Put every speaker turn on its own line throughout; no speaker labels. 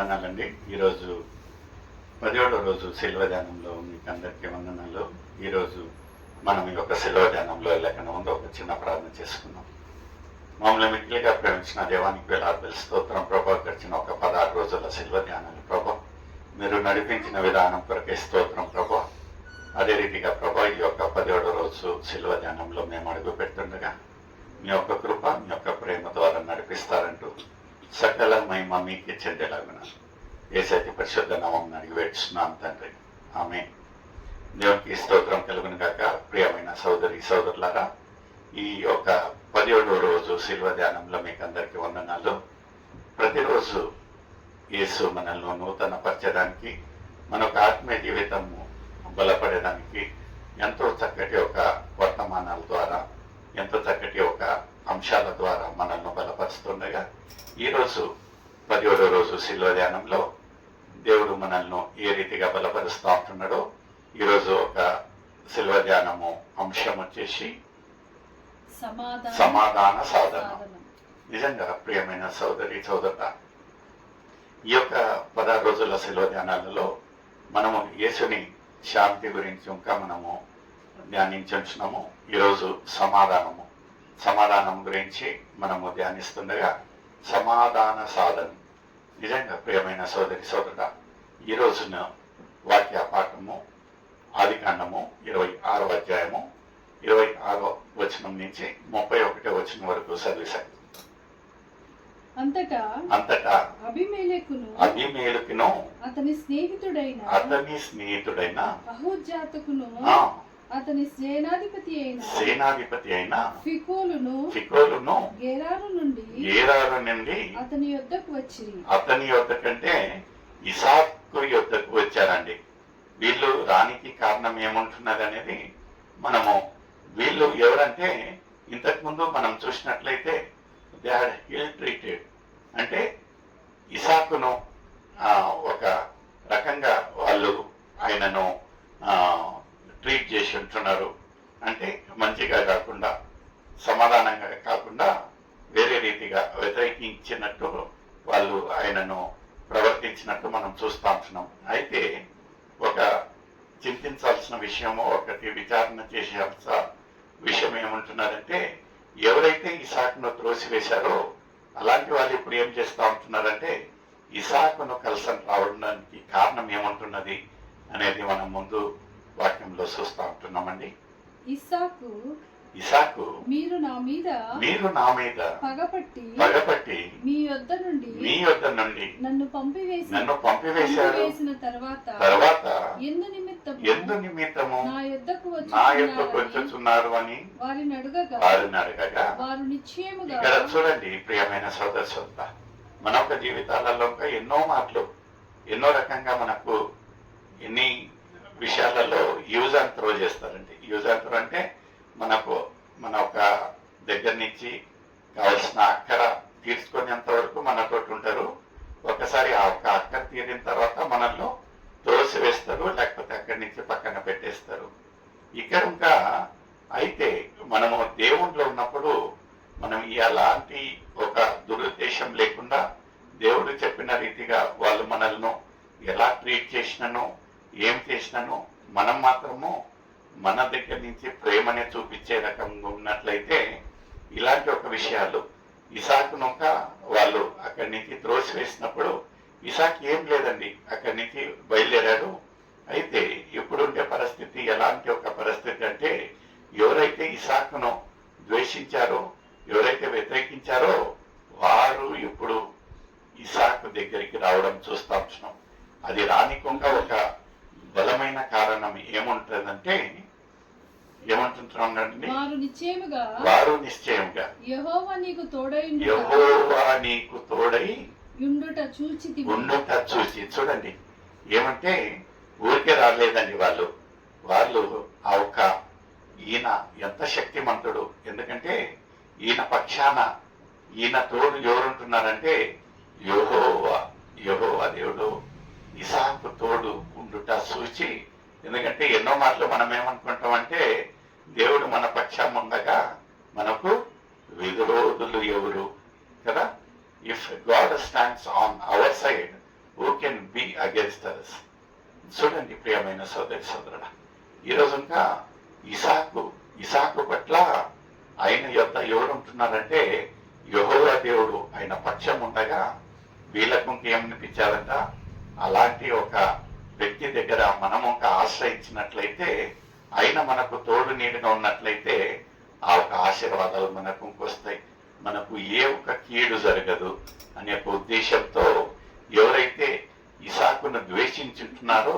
వందనాలండి. ఈరోజు 17వ రోజు శిల్వ ధ్యానంలో మీకు అందరికీ వందనాలు. ఈరోజు మనం ఈ యొక్క శిల్వ ధ్యానంలో వెళ్ళకన్నా ముందు ఒక చిన్న ప్రార్థన చేసుకుందాం. మమ్మల్ని మిక్కిలిగా ప్రేమించిన దేవానికి వేలాది స్తోత్రం ప్రభా. గడిచిన ఒక 16 రోజుల శిల్వ ధ్యానాలు ప్రభా, మీరు నడిపించిన విధానం కొరకే స్తోత్రం ప్రభా. అదే రీతిగా ప్రభా ఈ యొక్క 17వ రోజు శిల్వ ధ్యానంలో మేము అడుగు పెడుతుండగా మీ యొక్క కృప, మీ యొక్క ప్రేమ ద్వారా నడిపిస్తారంటూ సకల మహిమ మీకే చెందేలాగున యేసయ్య పరిశుద్ధ నామమున అడిగి వేడుచున్నాం తండ్రి, ఆమేన్. దేవునికి స్తోత్రం కలుగును గాక. ప్రియమైన సోదరి సోదరులారా, ఈ యొక్క 17వ రోజు శిల్వ ధ్యానంలో మీకు అందరికీ వందనాలు. ప్రతిరోజు యేసు మనల్ని నూతన పరచడానికి, మనకు ఆత్మీయ జీవితము బలపడడానికి ఎంతో చక్కటి ఒక వర్తమానాల ద్వారా, ఎంతో చక్కటి ఒక అంశాల ద్వారా మనల్ని బలపరుస్తుండగా ఈరోజు 17వ రోజు శిల్వ ధ్యానంలో దేవుడు మనల్ని ఏ రీతిగా బలపరుస్తూ ఉంటున్నాడో, ఈరోజు ఒక శిల్వ ధ్యానము అంశం వచ్చేసి సమాధాన సాధన. నిజంగా ప్రియమైన సోదరి సోదరుల, ఈ యొక్క 16 రోజుల శిల్వ ధ్యానాలలో మనము యేసుని శాంతి గురించి ఇంకా మనము ధ్యానించున్నాము. ఈరోజు సమాధానం గురించి మనము ధ్యానిస్తుండగా సమాధాన సాధన. నిజంగా ప్రియమైన సోదరి సోదరుడ, ఈ రోజున వాక్య పాఠము ఆదికాండము 26వ అధ్యాయము 26వ వచనం నుంచి 31వ వచనం వరకు చదివేశాను.
అంతటా అబీమెలెకును
అతని స్నేహితుడైన
అహూజాతకును అతని సేనాధిపతి అయిన ఫికోలును గెరారు నుండి అతని యొద్దకంటే
ఇసాకు యొద్దకు వచ్చారండి. వీళ్ళు రానికి కారణం ఏముంటున్నది అనేది మనము, వీళ్ళు ఎవరంటే ఇంతకుముందు మనం చూసినట్లయితే దే హ్యాడ్ ఇల్ ట్రీటెడ్, అంటే ఇసాకును ఒక రకంగా వాళ్ళు ఆయనను ట్రీట్ చేసి ఉంటున్నారు. అంటే మంచిగా కాకుండా, సమాధానంగా కాకుండా వేరే రీతిగా వ్యతిరేకించినట్టు వాళ్ళు ఆయనను ప్రవర్తించినట్టు మనం చూస్తూ ఉంటున్నాం. అయితే ఒక చింతించాల్సిన విషయము, ఒకటి విచారణ చేయాల్సిన విషయం ఏముంటున్నారంటే, ఎవరైతే ఇసాకును త్రోసివేశారో అలాంటి వాళ్ళు ఇప్పుడు ఏం చేస్తూ ఉంటున్నారంటే ఇసాకును కలిసి రావడానికి కారణం ఏముంటున్నది అనేది మనం ముందు వాక్యంలో చూస్తూ ఉంటున్నామండి. ఇసాకు మీరు నా మీద పగపట్టి మీ యొద్ద నుండి నన్ను పంపివేశారు. తర్వాత ఎందు నిమిత్తము నా యొద్దకు వచ్చుచున్నారు అని వారిని అడగగా ఇక్కడ చూడండి ప్రియమైన సోదర సోదర, మన యొక్క జీవితాలలో ఎన్నో మాటలు, ఎన్నో రకంగా మనకు ఎన్ని విషయాలలో యూజ్ అండ్ త్రో చేస్తారండి. యూజ్ అండ్ త్రో అంటే మన ఒక దగ్గర నుంచి కావాల్సిన అక్కర తీర్చుకునేంత వరకు మనతో ఉంటారు. ఒకసారి ఆ ఒక్క అక్కర తీరిన తర్వాత మనల్ని త్రోసి వేస్తారు, లేకపోతే అక్కడి నుంచి పక్కన పెట్టేస్తారు. ఇక్కడ ఇంకా అయితే మనము దేవుణ్ణిలో ఉన్నప్పుడు మనం ఎలాంటి ఒక దురుద్దేశం లేకుండా దేవుడు చెప్పిన రీతిగా వాళ్ళు మనల్ని ఎలా ట్రీట్ చేసినను, ఏం చేసినాను, మనం మాత్రము మన దగ్గర నుంచి ప్రేమనే చూపించే రకంగా ఉన్నట్లయితే ఇలాంటి ఒక విషయాలు ఇసాకునొక వాళ్ళు అక్కడి నుంచి త్రోసి వేసినప్పుడు ఇసాక్ ఏం లేదండి, అక్కడి నుంచి బయలుదేరాడు. అయితే ఇప్పుడుండే పరిస్థితి ఎలాంటి ఒక పరిస్థితి అంటే, ఎవరైతే ఇసాకును ద్వేషించారో, ఎవరైతే వ్యతిరేకించారో వారు ఇప్పుడు ఇసాకు దగ్గరికి రావడం చూస్తూ ఉంటున్నాం. అది రానికుండా ఒక బలమైన కారణం ఏముంటుందంటే, ఏమంటున్నారండి, వారు నిశ్చయముగా యెహోవా నీకు తోడై ఉండుట చూచి. చూడండి, ఏమంటే ఊరికే రాలేదండి వాళ్ళు ఆ ఒక్క ఈయన ఎంత శక్తిమంతుడు, ఎందుకంటే ఈయన పక్షాన ఈయన తోడు ఎవరుంటున్నారంటే యెహోవా దేవుడు ఇసాకు తోడు ఉండుట చూచి. ఎందుకంటే ఎన్నో మాటలు మనం ఏమనుకుంటామంటే, దేవుడు మన పక్షం ఉండగా మనకు విరోధులు ఎవరు కదా. If God stands on our side, who can be against us? చూడండి ప్రియమైన సోదరి సోదరుడా, ఈరోజు ఇంకా ఇసాకు పట్ల ఆయన యొక్క ఎవరు ఉంటున్నారంటే యెహోవా దేవుడు ఆయన పక్షం ఉండగా వీళ్ళకు ఇంకేమనిపించారంట, అలాంటి ఒక వ్యక్తి దగ్గర మనం ఒక ఆశ్రయించినట్లయితే, ఆయన మనకు తోడు నీడుగా ఉన్నట్లయితే ఆ ఒక ఆశీర్వాదాలు మనకు వస్తాయి, మనకు ఏ ఒక కీడు జరగదు అనే ఒక ఉద్దేశంతో ఎవరైతే ఇసాకును ద్వేషించుంటున్నారో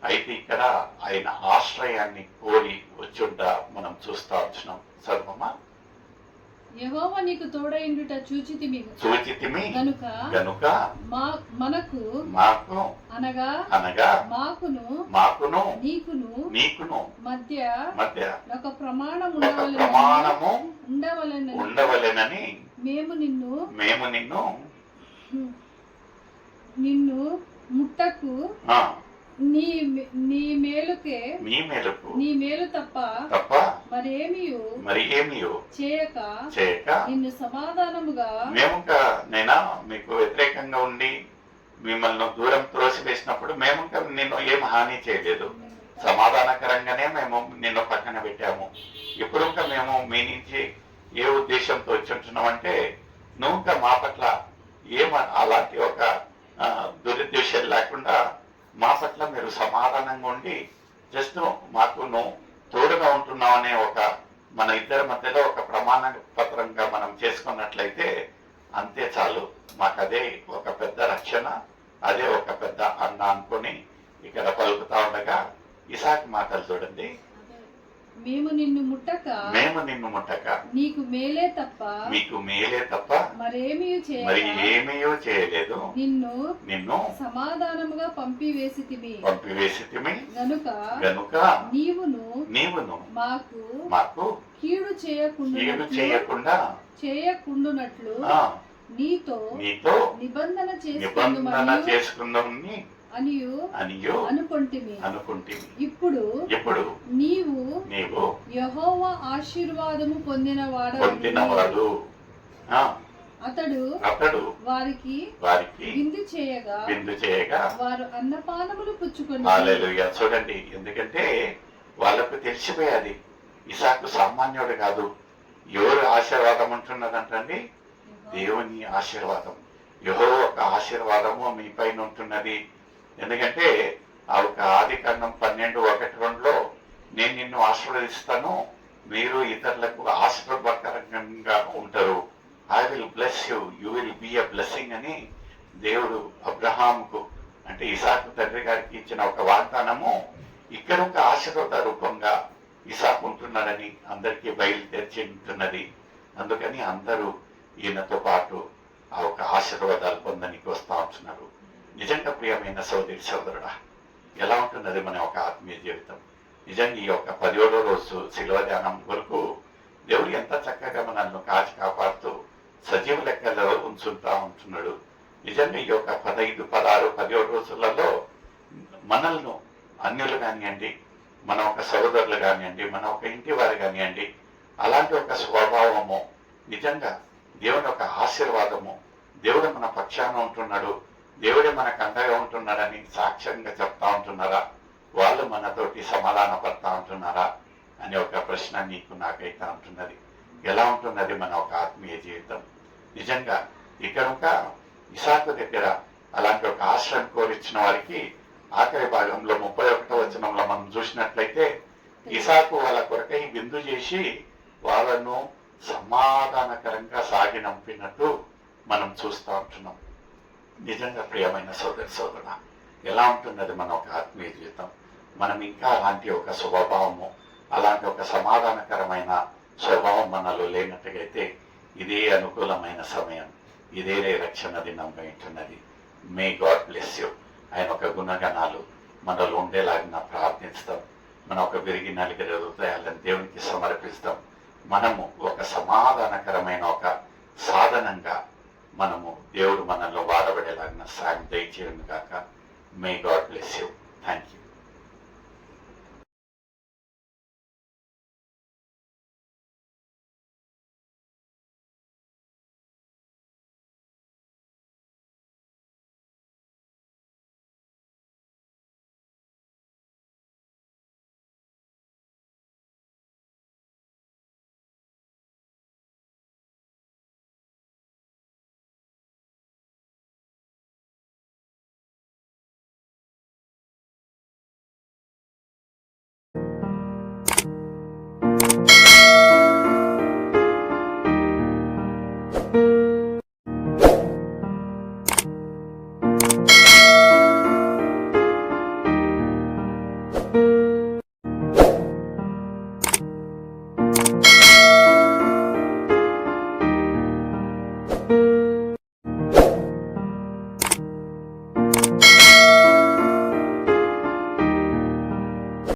అయితే ఇక్కడ ఆయన ఆశ్రయాన్ని కోరి వచ్చుండ మనం చూస్తా వచ్చినాం. చదువమ్మా.
యెహోవా నీకు తోడైండుట చూచితిమి
గనుక
మనకు అనగా మాకును నీకును మధ్య ఒక ప్రమాణం
ఉండవలెనని
మేము నిన్ను ముట్టకు నీ మేలు తప్ప మరేమియు చేయక నిన్ను సమాధానముగా
నేనా మీకు వ్యతిరేకంగా ఉండి మిమ్మల్ని దూరం త్రోసివేసినప్పుడు మేము నిన్ను ఏం హాని చేయలేదు, సమాధానకరంగానే మేము నిన్ను పక్కన పెట్టాము. ఇప్పుడు ఇంకా మేము మీ నుంచి ఏ ఉద్దేశంతో వచ్చుంటున్నాం అంటే, నువ్వు ఇంకా మా పట్ల అలాంటి ఒక దురుద్దేశాలు లేకుండా మా పట్ల మీరు సమాధానంగా ఉండి జస్ట్ మాకు నువ్వు తోడుగా ఉంటున్నావు అనే ఒక మన ఇద్దరి మధ్యలో ఒక ప్రమాణ పత్రంగా మనం చేసుకున్నట్లయితే అంతే చాలు, మాకు అదే ఒక పెద్ద రక్షణ, అదే ఒక పెద్ద అన్న అనుకొని ఇక్కడ పలుకుతా ఉండగా ఇసాకు మాటలు చూడండి.
మేము నిన్ను ముట్టక నీకు మేలే తప్ప
మరేమీయూ చేయలేదు,
నిన్ను సమాధానముగా పంపివేసితిమి గనుక నీవును మాకు కీడు చేయకుండునట్లు నీతో నిబంధన చేసుకుందామని అనుకొంటిమి. ఇప్పుడు నీవు యెహోవా ఆశీర్వాదము పొందినవాడు. అతడు వారికి విందు చేయగా వారు అన్నపానములు పుచ్చుకొని.
హల్లెలూయా. చూడండి, ఎందుకంటే వాళ్ళకు తెలిసిపోయాది ఇసాకు సామాన్యుడు కాదు. ఎవరు ఆశీర్వాదం ఉంటున్నదంటండి? దేవుని ఆశీర్వాదం, యెహోవా ఒక ఆశీర్వాదము మీ పైన ఉంటున్నది. ఎందుకంటే ఆ ఒక ఆదికాండం 12:1-2 నేను నిన్ను ఆశీర్వదిస్తాను, మీరు ఇతరులకు ఆశీర్వాదకరంగా ఉంటారు, I will bless you, you will be a blessing అని దేవుడు అబ్రహాముకు అంటే ఇసాకు తండ్రి గారికి ఇచ్చిన ఒక వాగ్దానము ఇక్కడ ఒక ఆశీర్వాద రూపంగా ఇసాకు ఉంటున్నాడని అందరికీ బయలుదేర్చి ఉంటున్నది. అందుకని అందరూ ఈయనతో పాటు ఆ ఒక ఆశీర్వాదాలు పొందడానికి వస్తూ ఉంటున్నారు. నిజంగా ప్రియమైన సోదరి సోదరుడా, ఎలా ఉంటున్నది మన ఒక ఆత్మీయ జీవితం? నిజంగా ఈ యొక్క 17వ రోజు శిలువ ధ్యానం వరకు దేవుడు ఎంత చక్కగా మనల్ని కాచి కాపాడుతూ సజీవ లెక్కలో ఉంచుతా ఉంటున్నాడు. నిజంగా ఈ యొక్క 15, 16, 17 రోజులలో మనల్ని అన్యులు కానివ్వండి, మన ఒక సోదరులు కానివ్వండి, మన ఒక ఇంటి వారు కానివ్వండి, అలాంటి ఒక స్వభావము, నిజంగా దేవుని ఒక ఆశీర్వాదము, దేవుడు మన పక్షాన ఉంటున్నాడు, దేవుడే మనకు అండగా ఉంటున్నాడని సాక్ష్యంగా చెప్తా ఉంటున్నారా? వాళ్ళు మనతోటి సమాధాన పడతా ఉంటున్నారా అనే ఒక ప్రశ్న నీకు నాకైతే ఉంటున్నది. ఎలా ఉంటున్నది మన ఒక ఆత్మీయ జీవితం? నిజంగా ఇక్కడ ఒక ఇసాకు దగ్గర అలాంటి ఒక ఆశ్రయం కోరిచ్చిన వారికి ఆఖరి భాగంలో 31వ వచనంలో మనం చూసినట్లయితే ఇసాకు వాళ్ళ కొరకై విందు చేసి వాళ్ళను సమాధానకరంగా సాగినంపినట్టు మనం చూస్తూ ఉంటున్నాం. నిజంగా ప్రియమైన సోదరి సోదరుడా, ఎలా ఉంటున్నది మన ఒక ఆత్మీయ జీవితం? మనం ఇంకా అలాంటి ఒక స్వభావము, అలాంటి ఒక సమాధానకరమైన స్వభావం మనలో లేనట్టుగైతే ఇదే అనుకూలమైన సమయం, ఇదే రక్షణ దినంగా ఉంటున్నది. May God bless you. ఆయన ఒక గుణగణాలు మనలో ఉండేలాగా ప్రార్థిస్తాం. మన ఒక విరిగి నలిగిన హృదయాలను దేవునికి సమర్పిస్తాం. మనము ఒక సమాధానకరమైన ఒక సాధనంగా మనము దేవుడు మనలో వాడబడేలాగిన సాయం దయచేయను గాక. May God bless you. Thank you.